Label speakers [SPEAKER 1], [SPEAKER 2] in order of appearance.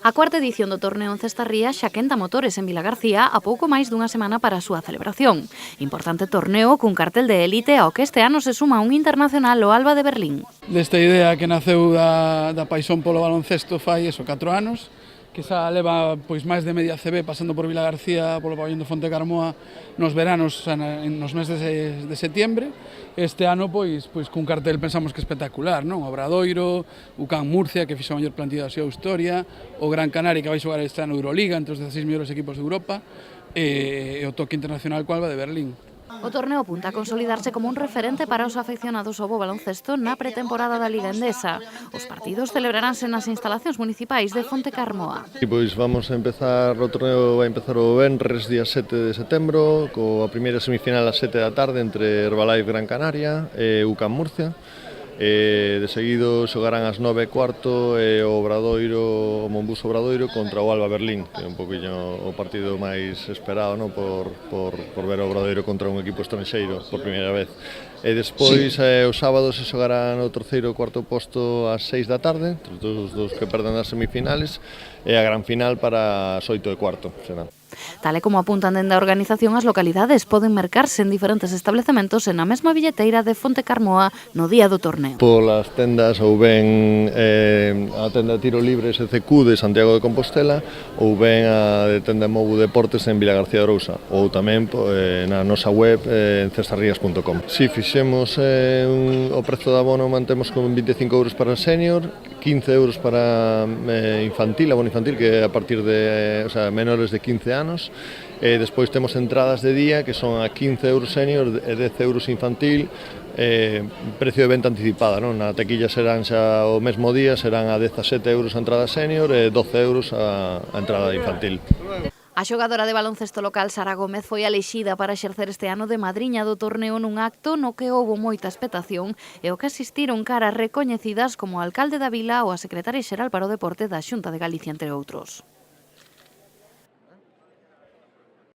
[SPEAKER 1] A cuarta edición do torneo en Cestarría xa quenta motores en Vilagarcía a pouco máis dunha semana para a súa celebración. Importante torneo cun cartel de élite ao que este ano se suma un internacional o Alba de Berlín.
[SPEAKER 2] Desta idea que naceu da paixón polo baloncesto fai 4 anos, que xa leva pois máis de media CB pasando por Vilagarcía, polo pabellón do Fontecarmoa nos veranos, nos meses de setiembre. Este ano pois cun cartel pensamos que espectacular, non? Obradoiro, o Can Murcia, que fixo a mellor plantilla da súa historia, o Gran Canaria, que vai xogar este ano Euroliga entre os 16 mellores equipos de Europa, e o toque internacional co Alba de Berlín.
[SPEAKER 1] O torneo apunta a consolidarse como un referente para os afeccionados ao bo baloncesto na pretemporada da Liga Endesa. Os partidos celebraránse nas instalacións municipais de Fontecarmoa.
[SPEAKER 3] Pois vamos a empezar, o torneo vai empezar o venres, día 7 de setembro, coa primeira semifinal ás 7 da tarde entre Herbalife Gran Canaria e UCAM Murcia. De seguido xogarán ás 9:15 o Obradoiro, o Monbus Obradoiro contra o Alba Berlín, que é un poquinho o partido máis esperado, non? Por ver o Obradoiro contra un equipo estranxeiro por primeira vez. E despois, os sábados, se xogarán o terceiro e cuarto posto ás 6 da tarde, entre os dos que perden as semifinales, e a gran final para as 8:15 será.
[SPEAKER 1] Tal e como apuntan dende a organización, as localidades poden mercarse en diferentes establecementos e na mesma billeteira de Fontecarmoa no día do torneo.
[SPEAKER 3] Polas tendas ou ben a tenda de tiro libre SCQ de Santiago de Compostela ou ben a de tenda Mobu Deportes en Vilagarcía de Arousa ou tamén na nosa web en cestarrías.com. Si fixemos o prezo de abono mantemos con 25 euros para senior, 15 euros para infantil, abono infantil, que é a partir de menores de 15 anos. Despois temos entradas de día que son a 15 euros senior e 10 euros infantil, precio de venta anticipada, non? Na taquilla serán xa o mesmo día, serán a 17 euros a entrada senior e 12 euros a entrada infantil.
[SPEAKER 1] A xogadora de baloncesto local Sara Gómez foi elixida para exercer este ano de madriña do torneo nun acto no que houbo moita expectación e o que asistiron caras recoñecidas como o alcalde da vila ou a secretaria xeral para o deporte da Xunta de Galicia, entre outros.